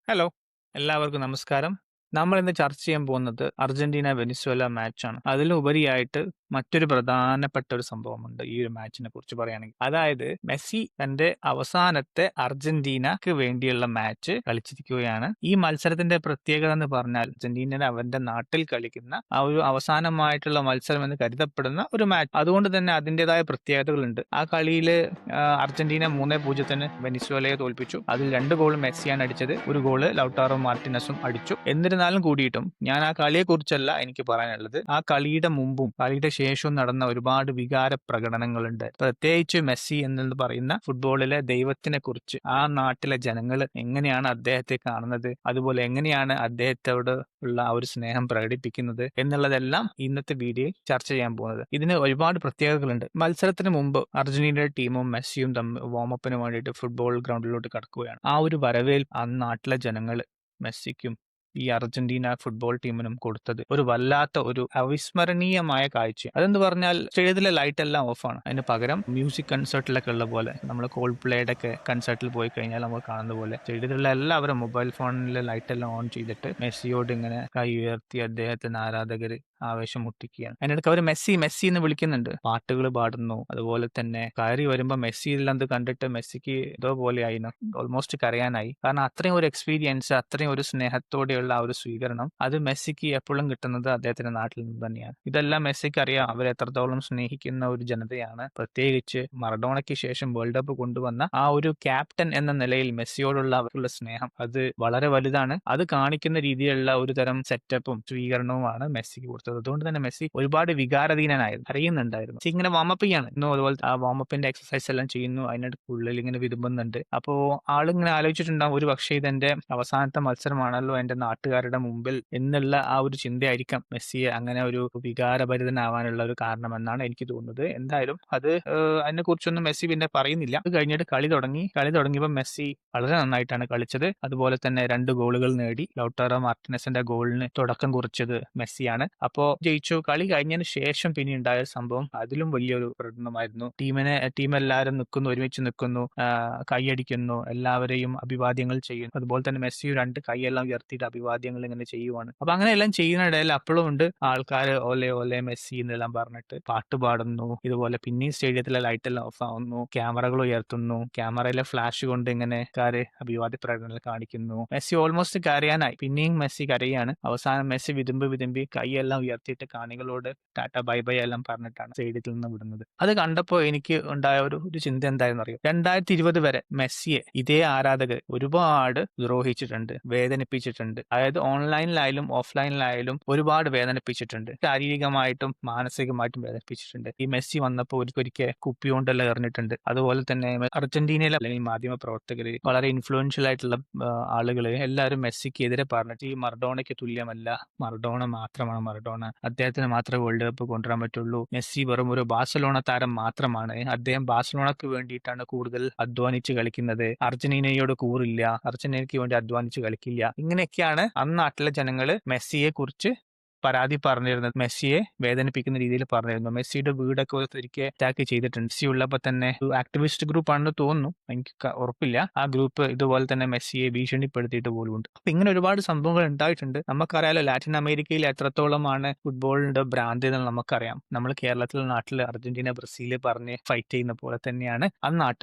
Hello, എല്ലാവർക്കും നമസ്കാരം. നമ്മൾ ഇന്ന് ചർച്ച ചെയ്യാൻ പോകുന്നത് അർജന്റീന വെനിസ്വേല മാച്ചാണ്. അതിലുപരിയായിട്ട് മറ്റൊരു പ്രധാനപ്പെട്ട ഒരു സംഭവമുണ്ട് ഈ ഒരു മാച്ചിനെ കുറിച്ച് പറയുകയാണെങ്കിൽ. അതായത് മെസ്സി തന്റെ അവസാനത്തെ അർജന്റീനക്ക് വേണ്ടിയുള്ള മാച്ച് കളിച്ചിരിക്കുകയാണ്. ഈ മത്സരത്തിന്റെ പ്രത്യേകത എന്ന് പറഞ്ഞാൽ അർജന്റീന അവന്റെ നാട്ടിൽ കളിക്കുന്ന ആ ഒരു അവസാനമായിട്ടുള്ള മത്സരം എന്ന് കരുതപ്പെടുന്ന ഒരു മാച്ച്. അതുകൊണ്ട് തന്നെ അതിൻ്റെതായ പ്രത്യേകതകളുണ്ട്. ആ കളിയിൽ അർജന്റീന 3-0 വെനിസ്വേലയെ തോൽപ്പിച്ചു. അതിൽ 2 ഗോൾ മെസ്സിയാണ് അടിച്ചത്, ഒരു ഗോള് ലൗട്ടാറോ മാർട്ടിനസും അടിച്ചു. എന്നിരുന്നാലും കൂടിയിട്ടും ഞാൻ ആ കളിയെക്കുറിച്ചല്ല എനിക്ക് പറയാനുള്ളത്. ആ കളിയുടെ മുമ്പും കളിയുടെ ശേഷവും നടന്ന ഒരുപാട് വികാര പ്രകടനങ്ങളുണ്ട്. പ്രത്യേകിച്ച് മെസ്സി എന്ന് പറയുന്ന ഫുട്ബോളിലെ ദൈവത്തിനെ കുറിച്ച് ആ നാട്ടിലെ ജനങ്ങൾ എങ്ങനെയാണ് അദ്ദേഹത്തെ കാണുന്നത്, അതുപോലെ എങ്ങനെയാണ് അദ്ദേഹത്തോട് ഉള്ള ആ ഒരു സ്നേഹം പ്രകടിപ്പിക്കുന്നത് എന്നുള്ളതെല്ലാം ഇന്നത്തെ വീഡിയോയിൽ ചർച്ച ചെയ്യാൻ പോകുന്നത്. ഇതിന് ഒരുപാട് പ്രത്യേകതകളുണ്ട്. മത്സരത്തിന് മുമ്പ് അർജന്റീനയുടെ ടീമും മെസ്സിയും തമ്മിൽ വാമപ്പിന് വേണ്ടിയിട്ട് ഫുട്ബോൾ ഗ്രൗണ്ടിലോട്ട് കടക്കുകയാണ്. ആ ഒരു വരവേൽപ്പ് ആ നാട്ടിലെ ജനങ്ങൾ മെസ്സിക്കും ഈ അർജന്റീന ഫുട്ബോൾ ടീമിനും കൊടുത്തത് ഒരു വല്ലാത്ത ഒരു അവിസ്മരണീയമായ കാഴ്ച. അതെന്ന് പറഞ്ഞാൽ സ്റ്റേഡിയത്തിലെ ലൈറ്റ് എല്ലാം ഓഫാണ്. അതിന് പകരം മ്യൂസിക് കൺസേർട്ടിലൊക്കെ ഉള്ള പോലെ നമ്മൾ കോൾഡ് പ്ലേയുടെ ഒക്കെ കൺസേർട്ടിൽ പോയി കഴിഞ്ഞാൽ നമ്മൾ കാണുന്ന പോലെ സ്റ്റേഡിയത്തിലുള്ള എല്ലാവരും മൊബൈൽ ഫോണിലെ ലൈറ്റ് എല്ലാം ഓൺ ചെയ്തിട്ട് മെസ്സിയോട് ഇങ്ങനെ കൈ ഉയർത്തി അദ്ദേഹത്തിന് ആരാധകർ ആവേശം മുട്ടിക്കുകയാണ്. അതിനിടയ്ക്ക് അവർ മെസ്സി മെസ്സി എന്ന് വിളിക്കുന്നുണ്ട്, പാട്ടുകൾ പാടുന്നു. അതുപോലെ തന്നെ കയറി വരുമ്പോൾ മെസ്സി എല്ലാം കണ്ടിട്ട് മെസ്സിക്ക് എന്തോ പോലെ ആയിരുന്നു, ഓൾമോസ്റ്റ് കരയാനായി. കാരണം അത്രയും ഒരു എക്സ്പീരിയൻസ്, അത്രയും ഒരു സ്നേഹത്തോടെയുള്ള ആ ഒരു സ്വീകരണം അത് മെസ്സിക്ക് എപ്പോഴും കിട്ടുന്നത് അദ്ദേഹത്തിന്റെ നാട്ടിൽ നിന്ന് തന്നെയാണ്. ഇതെല്ലാം മെസ്സിക്ക് അറിയാം, അവർ എത്രത്തോളം സ്നേഹിക്കുന്ന ഒരു ജനതയാണ്. പ്രത്യേകിച്ച് മറഡോണയ്ക്ക് ശേഷം വേൾഡ് കപ്പ് കൊണ്ടുവന്ന ആ ഒരു ക്യാപ്റ്റൻ എന്ന നിലയിൽ മെസ്സിയോടുള്ള അവർക്കുള്ള സ്നേഹം അത് വളരെ വലുതാണ്. അത് കാണിക്കുന്ന രീതിയിലുള്ള ഒരു തരം സെറ്റപ്പും സ്വീകരണവുമാണ് മെസ്സിക്ക് കൊടുത്തത്. അതുകൊണ്ട് തന്നെ മെസ്സി ഒരുപാട് വികാരധീനനായിരുന്നു, അറിയുന്നുണ്ടായിരുന്നു. മെസ്സി ഇങ്ങനെ വാമപ്പ് ചെയ്യാണ് ഇന്നും, അതുപോലെ ആ വാമപ്പിന്റെ എക്സസൈസ് എല്ലാം ചെയ്യുന്നു, അതിനിടെ ഉള്ളിൽ ഇങ്ങനെ വിതുമ്പുന്നുണ്ട്. അപ്പോ ആളിങ്ങനെ ആലോചിച്ചിട്ടുണ്ടാവും, ഒരു പക്ഷേ ഇതെന്റെ അവസാനത്തെ മത്സരമാണല്ലോ എന്റെ നാട്ടുകാരുടെ മുമ്പിൽ എന്നുള്ള ആ ഒരു ചിന്തയായിരിക്കാം മെസ്സിയെ അങ്ങനെ ഒരു വികാരഭരിതനാവാനുള്ള ഒരു കാരണമെന്നാണ് എനിക്ക് തോന്നുന്നത്. എന്തായാലും അത് അതിനെ കുറിച്ചൊന്നും മെസ്സി പിന്നെ പറയുന്നില്ല. അത് കഴിഞ്ഞിട്ട് കളി തുടങ്ങി. കളി തുടങ്ങിയപ്പോൾ മെസ്സി വളരെ നന്നായിട്ടാണ് കളിച്ചത്. അതുപോലെ തന്നെ 2 ഗോളുകൾ നേടി. ലൗട്ടാറോ മാർട്ടിനസിന്റെ ഗോളിന് തുടക്കം കുറിച്ചത് മെസ്സിയാണ്. അപ്പോ ജയിച്ചു. കളി കഴിഞ്ഞതിന് ശേഷം പിന്നെ ഉണ്ടായ സംഭവം അതിലും വലിയൊരു പ്രകടനമായിരുന്നു. ടീം എല്ലാവരും നിൽക്കുന്നു, ഒരുമിച്ച് നിൽക്കുന്നു, കൈയടിക്കുന്നു, എല്ലാവരെയും അഭിവാദ്യങ്ങൾ ചെയ്യുന്നു. അതുപോലെ തന്നെ മെസ്സി 2 കൈയെല്ലാം ഉയർത്തിയിട്ട് അഭിവാദ്യങ്ങൾ ഇങ്ങനെ ചെയ്യുവാണ്. അപ്പൊ അങ്ങനെ എല്ലാം ചെയ്യുന്ന ഇടയിൽ അപ്പോഴും ഉണ്ട് ആൾക്കാർ ഓലെ ഓലെ മെസ്സി എന്നെല്ലാം പറഞ്ഞിട്ട് പാട്ട് പാടുന്നു. ഇതുപോലെ പിന്നെയും സ്റ്റേഡിയത്തിലെ ലൈറ്റ് എല്ലാം ഓഫ് ആവുന്നു, ക്യാമറകൾ ഉയർത്തുന്നു, ക്യാമറയിലെ ഫ്ലാഷ് കൊണ്ട് ഇങ്ങനെ അഭിവാദ്യ പ്രകടനങ്ങൾ കാണിക്കുന്നു. മെസ്സി ഓൾമോസ്റ്റ് കരയാനായി, പിന്നെയും മെസ്സി കരയാണ്. അവസാനം മെസ്സി വിതുമ്പി കൈയെല്ലാം ഉയർത്തിയിട്ട് കാണികളോട് ടാറ്റ ബൈ ബൈ എല്ലാം പറഞ്ഞിട്ടാണ് സ്റ്റേഡിയത്തിൽ നിന്ന് വിടുന്നത്. അത് കണ്ടപ്പോൾ എനിക്ക് ഉണ്ടായ ഒരു ചിന്ത എന്തായെന്ന് അറിയാം. 2020 വരെ മെസ്സിയെ ഇതേ ആരാധകർ ഒരുപാട് ദ്രോഹിച്ചിട്ടുണ്ട്, വേദനിപ്പിച്ചിട്ടുണ്ട്. അതായത് ഓൺലൈനിലായാലും ഓഫ്ലൈനിലായാലും ഒരുപാട് വേദനിപ്പിച്ചിട്ടുണ്ട്. ശാരീരികമായിട്ടും മാനസികമായിട്ടും വേദനിപ്പിച്ചിട്ടുണ്ട്. ഈ മെസ്സി വന്നപ്പോൾ ഒരിക്കൽ കുപ്പി കൊണ്ടെല്ലാം എറിഞ്ഞിട്ടുണ്ട്. അതുപോലെ തന്നെ അർജന്റീനയിലെ അല്ലെങ്കിൽ മാധ്യമ പ്രവർത്തകര്, വളരെ ഇൻഫ്ലുവൻഷ്യൽ ആയിട്ടുള്ള ആളുകള് എല്ലാവരും മെസ്സിക്ക് എതിരെ പറഞ്ഞിട്ട് ഈ മറഡോണയ്ക്ക് തുല്യമല്ല, മറഡോണ മാത്രമാണ് മറഡോണ, അദ്ദേഹത്തിന് മാത്രമേ വേൾഡ് കപ്പ് കൊണ്ടുവരാൻ പറ്റുള്ളൂ, മെസ്സി വെറും ഒരു ബാഴ്സലോണ താരം മാത്രമാണ്, അദ്ദേഹം ബാഴ്സലോണക്ക് വേണ്ടിയിട്ടാണ് കൂടുതൽ അധ്വാനിച്ച് കളിക്കുന്നത്, അർജന്റീനയോട് കൂറില്ല, അർജന്റീനയ്ക്ക് വേണ്ടി അധ്വാനിച്ച് കളിക്കില്ല. ഇങ്ങനെയൊക്കെയാണ് അന്ന് നാട്ടിലെ ജനങ്ങള് മെസ്സിയെ കുറിച്ച് പരാതി പറഞ്ഞിരുന്നത്, മെസ്സിയെ വേദനിപ്പിക്കുന്ന രീതിയിൽ പറഞ്ഞിരുന്നു. മെസ്സിയുടെ വീടൊക്കെ ഒരിക്കൽ അറ്റാക്ക് ചെയ്തിട്ടുണ്ട്. മെസ്സി ഉള്ളപ്പോൾ തന്നെ ഒരു ആക്ടിവിസ്റ്റ് ഗ്രൂപ്പ് ആണെന്ന് തോന്നുന്നു, എനിക്ക് ഉറപ്പില്ല. ആ ഗ്രൂപ്പ് ഇതുപോലെ തന്നെ മെസ്സിയെ ഭീഷണിപ്പെടുത്തിയിട്ട് പോലുമുണ്ട്. അപ്പൊ ഇങ്ങനെ ഒരുപാട് സംഭവങ്ങൾ ഉണ്ടായിട്ടുണ്ട്. നമുക്കറിയാലോ ലാറ്റിൻ അമേരിക്കയിൽ എത്രത്തോളമാണ് ഫുട്ബോളിന്റെ ഭ്രാന്ത് എന്ന് നമുക്കറിയാം. നമ്മൾ കേരളത്തിലെ നാട്ടിൽ അർജന്റീന ബ്രസീൽ പറഞ്ഞ് ഫൈറ്റ് ചെയ്യുന്ന പോലെ തന്നെയാണ്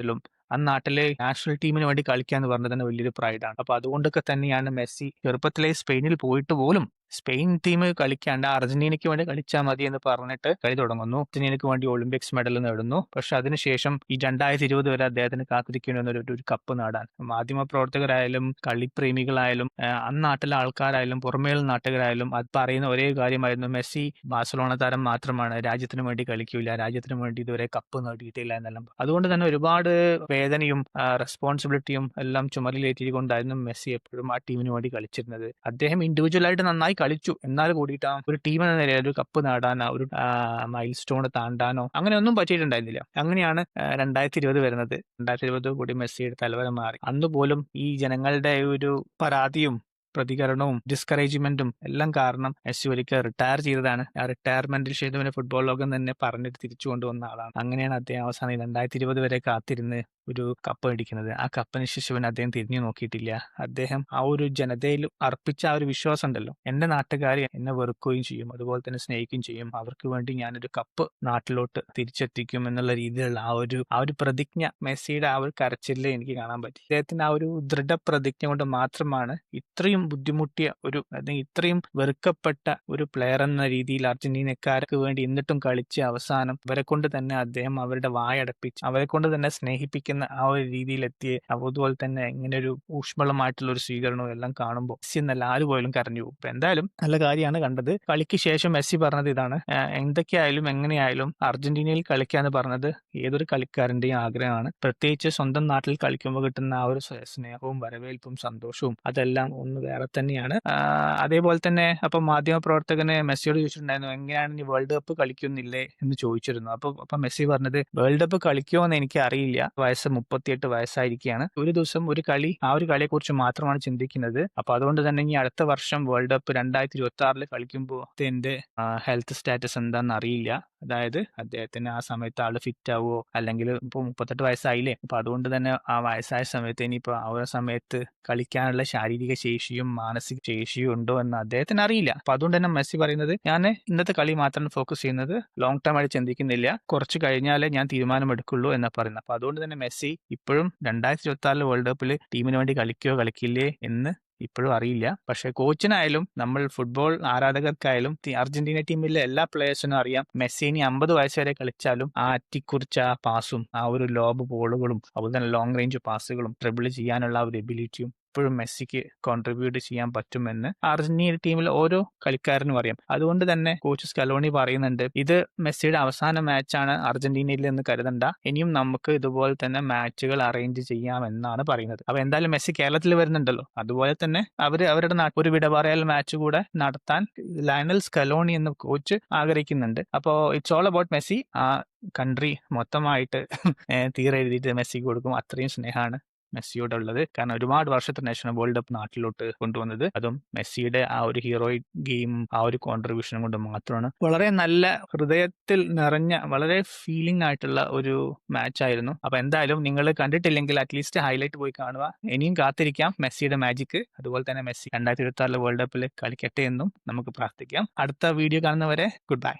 അന്നാട്ടിലെ നാഷണൽ ടീമിന് വേണ്ടി കളിക്കുക എന്ന് പറഞ്ഞത് തന്നെ വലിയൊരു പ്രൈഡാണ്. അപ്പൊ അതുകൊണ്ടൊക്കെ തന്നെയാണ് മെസ്സി ചെറുപ്പത്തിലെ സ്പെയിനിൽ പോയിട്ട് പോലും സ്പെയിൻ ടീം കളിക്കാണ്ട് അർജന്റീനയ്ക്ക് വേണ്ടി കളിച്ചാൽ മതി എന്ന് പറഞ്ഞിട്ട് കളി തുടങ്ങുന്നു. അർജന്റീനയ്ക്ക് വേണ്ടി ഒളിമ്പിക്സ് മെഡൽ നേടുന്നു. പക്ഷെ അതിനുശേഷം ഈ 2020 വരെ അദ്ദേഹത്തിന് കാത്തിരിക്കുന്ന ഒരു കപ്പ് നേടാൻ മാധ്യമ പ്രവർത്തകരായാലും കളിപ്രേമികളായാലും അന്നാട്ടിലെ ആൾക്കാരായാലും പുറമേയുള്ള നാട്ടുകാരായാലും അത് പറയുന്ന ഒരേ കാര്യമായിരുന്നു, മെസ്സി ബാഴ്സലോണ താരം മാത്രമാണ്, രാജ്യത്തിന് വേണ്ടി കളിക്കില്ല, രാജ്യത്തിന് വേണ്ടി ഇതുവരെ കപ്പ് നേടിയിട്ടില്ല എന്നെല്ലാം. അതുകൊണ്ട് തന്നെ ഒരുപാട് വേദനയും റെസ്പോൺസിബിലിറ്റിയും എല്ലാം ചുമലിലേറ്റിക്കൊണ്ടായിരുന്നു മെസ്സി എപ്പോഴും ആ ടീമിന് വേണ്ടി കളിച്ചിരുന്നത്. അദ്ദേഹം ഇൻഡിവിജ്വലായിട്ട് നന്നായി കളിച്ചു, എന്നാൽ കൂടിയിട്ട് ഒരു ടീം എന്ന നിലയിൽ ഒരു കപ്പ് നേടാനോ ഒരു മൈൽ സ്റ്റോൺ താണ്ടാനോ അങ്ങനെ ഒന്നും പറ്റിയിട്ടുണ്ടായിരുന്നില്ല. അങ്ങനെയാണ് 2020 വരുന്നത്. 2020 കൂടി മെസ്സിയുടെ തലവര മാറി. അന്ന് പോലും ഈ ജനങ്ങളുടെ ഒരു പരാതിയും പ്രതികരണവും ഡിസ്കറേജ്മെന്റും എല്ലാം കാരണം മെസ്സി ഒരിക്കൽ റിട്ടയർ ചെയ്തതാണ്. ആ റിട്ടയർമെന്റിന് ശേഷം ഫുട്ബോൾ ലോകം തന്നെ പറഞ്ഞിട്ട് തിരിച്ചു കൊണ്ടുവന്ന ആളാണ്. അങ്ങനെയാണ് അദ്ദേഹം അവസാനം 2020 വരെ കാത്തിരുന്ന് ഒരു കപ്പ് അടിക്കുന്നത്. ആ കപ്പിന് ശേഷം അദ്ദേഹം തിരിഞ്ഞു നോക്കിയിട്ടില്ല. അദ്ദേഹം ആ ഒരു ജനതയിൽ അർപ്പിച്ച ആ ഒരു വിശ്വാസം ഉണ്ടല്ലോ, എന്റെ നാട്ടുകാർ എന്നെ വെറുക്കുകയും ചെയ്യും, അതുപോലെ തന്നെ സ്നേഹിക്കുകയും ചെയ്യും, അവർക്ക് വേണ്ടി ഞാനൊരു കപ്പ് നാട്ടിലോട്ട് തിരിച്ചെത്തിക്കും എന്നുള്ള രീതിയിലുള്ള ആ ഒരു പ്രതിജ്ഞ മെസ്സിയുടെ ആ ഒരു കരച്ചിലിൽ എനിക്ക് കാണാൻ പറ്റി. അദ്ദേഹത്തിന്റെ ആ ഒരു ദൃഢപ്രതിജ്ഞ കൊണ്ട് മാത്രമാണ് ഇത്രയും ബുദ്ധിമുട്ടിയ അല്ലെങ്കിൽ ഇത്രയും വെറുക്കപ്പെട്ട ഒരു പ്ലെയർ എന്ന രീതിയിൽ അർജന്റീനക്കാർക്ക് വേണ്ടി എന്നിട്ടും കളിച്ച് അവസാനം അവരെ കൊണ്ട് തന്നെ അദ്ദേഹം അവരുടെ വായടപ്പിച്ച് അവരെ കൊണ്ട് തന്നെ സ്നേഹിപ്പിക്കുന്ന ആ ഒരു രീതിയിലെത്തിയ, അതുപോലെ തന്നെ ഇങ്ങനെ ഒരു ഊഷ്മളമായിട്ടുള്ള ഒരു സ്വീകരണവും എല്ലാം കാണുമ്പോൾ മെസ്സി എന്നല്ല ആര് പോലും കരഞ്ഞു പോകും. ഇപ്പൊ എന്തായാലും നല്ല കാര്യമാണ് കണ്ടത്. കളിക്ക് ശേഷം മെസ്സി പറഞ്ഞത് ഇതാണ്: എന്തൊക്കെയായാലും എങ്ങനെയായാലും അർജന്റീനയിൽ കളിക്കാന്ന് പറഞ്ഞത് ഏതൊരു കളിക്കാരന്റെയും ആഗ്രഹമാണ്. പ്രത്യേകിച്ച് സ്വന്തം നാട്ടിൽ കളിക്കുമ്പോൾ കിട്ടുന്ന ആ ഒരു സ്നേഹവും വരവേൽപ്പും സന്തോഷവും അതെല്ലാം ഒന്ന് വേറെ തന്നെയാണ്. അതേപോലെ തന്നെ അപ്പൊ മാധ്യമപ്രവർത്തകന് മെസ്സിയോട് ചോദിച്ചിട്ടുണ്ടായിരുന്നു, എങ്ങനെയാണ് ഇനി വേൾഡ് കപ്പ് കളിക്കുന്നില്ലേ എന്ന് ചോദിച്ചിരുന്നു. അപ്പൊ മെസ്സി പറഞ്ഞത്, വേൾഡ് കപ്പ് കളിക്കുമോ എന്ന് എനിക്ക് അറിയില്ല, വയസ്സ് 38 വയസ്സായിരിക്കുകയാണ്, ഒരു ദിവസം ഒരു കളി, ആ ഒരു കളിയെ കുറിച്ച് മാത്രമാണ് ചിന്തിക്കുന്നത്. അപ്പൊ അതുകൊണ്ട് തന്നെ ഇനി അടുത്ത വർഷം വേൾഡ് കപ്പ് 2026 കളിക്കുമ്പോൾ എന്റെ ഹെൽത്ത് സ്റ്റാറ്റസ് എന്താണെന്ന് അറിയില്ല. അതായത് അദ്ദേഹത്തിന് ആ സമയത്ത് ആള് ഫിറ്റ് ആവുമോ, അല്ലെങ്കിൽ ഇപ്പൊ 38 വയസ്സായില്ലേ, അപ്പൊ അതുകൊണ്ട് തന്നെ ആ വയസ്സായ സമയത്ത് ഇനിയിപ്പോ ആ ഒരു സമയത്ത് കളിക്കാനുള്ള ശാരീരിക ശേഷിയും മാനസിക ശേഷിയും ഉണ്ടോ എന്ന് അദ്ദേഹത്തിന് അറിയില്ല. അപ്പൊ അതുകൊണ്ട് തന്നെ മെസ്സി പറയുന്നത്, ഞാൻ ഇന്നത്തെ കളി മാത്രം ഫോക്കസ് ചെയ്യുന്നത്, ലോങ് ടേം ആയിട്ട് ചിന്തിക്കുന്നില്ല, കുറച്ച് കഴിഞ്ഞാലേ ഞാൻ തീരുമാനമെടുക്കുള്ളൂ എന്നാ പറയുന്നത്. അപ്പൊ അതുകൊണ്ട് തന്നെ മെസ്സി ഇപ്പോഴും 2026 വേൾഡ് കപ്പിൽ ടീമിന് വേണ്ടി കളിക്കുകയോ കളിക്കില്ലേ എന്ന് ഇപ്പോഴും അറിയില്ല. പക്ഷെ കോച്ചിനായാലും നമ്മൾ ഫുട്ബോൾ ആരാധകർക്കായാലും അർജന്റീന ടീമിലെ എല്ലാ പ്ലേയേഴ്സിനും അറിയാം, മെസ്സി ഇനി 50 വയസ്സ് വരെ കളിച്ചാലും ആ അറ്റിക്കുറിച്ച ആ പാസും ആ ഒരു ലോബ് ബോളുകളും അതുപോലെ തന്നെ ലോങ് റേഞ്ച് പാസുകളും ട്രിബിൾ ചെയ്യാനുള്ള ആ ഒരു എബിലിറ്റിയും ഇപ്പോഴും മെസ്സിക്ക് കോൺട്രിബ്യൂട്ട് ചെയ്യാൻ പറ്റുമെന്ന് അർജന്റീന ടീമിലെ ഓരോ കളിക്കാരനും അറിയാം. അതുകൊണ്ട് തന്നെ കോച്ച് സ്കലോണി പറയുന്നുണ്ട്, ഇത് മെസ്സിയുടെ അവസാന മാച്ചാണ് അർജന്റീനയിൽ എന്ന് കരുതണ്ട, ഇനിയും നമുക്ക് ഇതുപോലെ തന്നെ മാച്ചുകൾ അറേഞ്ച് ചെയ്യാമെന്നാണ് പറയുന്നത്. അപ്പൊ എന്തായാലും മെസ്സി കേരളത്തിൽ വരുന്നുണ്ടല്ലോ, അതുപോലെ തന്നെ അവരുടെ ഒരു വിടപറയൽ മാച്ച് കൂടെ നടത്താൻ ലയണൽ സ്കലോണി എന്ന കോച്ച് ആഗ്രഹിക്കുന്നുണ്ട്. അപ്പോൾ ഇറ്റ്സ് ഓൾ അബൌട്ട് മെസ്സി. ആ കൺട്രി മൊത്തമായിട്ട് തീരെഴുതിയിട്ട് മെസ്സിക്ക് കൊടുക്കും, അത്രയും സ്നേഹമാണ് മെസ്സിയോടുള്ളത്. കാരണം ഒരുപാട് വർഷത്തിന് ശേഷം വേൾഡ് കപ്പ് നാട്ടിലോട്ട് കൊണ്ടുവന്നത്, അതും മെസ്സിയുടെ ആ ഒരു ഹീറോയിക് ഗെയിം, ആ ഒരു കോൺട്രിബ്യൂഷൻ കൊണ്ട് മാത്രമാണ്. വളരെ നല്ല ഹൃദയത്തിൽ നിറഞ്ഞ വളരെ ഫീലിംഗ് ആയിട്ടുള്ള ഒരു മാച്ച് ആയിരുന്നു. അപ്പൊ എന്തായാലും നിങ്ങൾ കണ്ടിട്ടില്ലെങ്കിൽ അറ്റ്ലീസ്റ്റ് ഹൈലൈറ്റ് പോയി കാണുക. ഇനിയും കാത്തിരിക്കാം മെസ്സിയുടെ മാജിക്ക്. അതുപോലെ തന്നെ മെസ്സി 2026 വേൾഡ് കപ്പിൽ കളിക്കട്ടെ എന്നും നമുക്ക് പ്രാർത്ഥിക്കാം. അടുത്ത വീഡിയോ കാണുന്നവരെ ഗുഡ് ബൈ.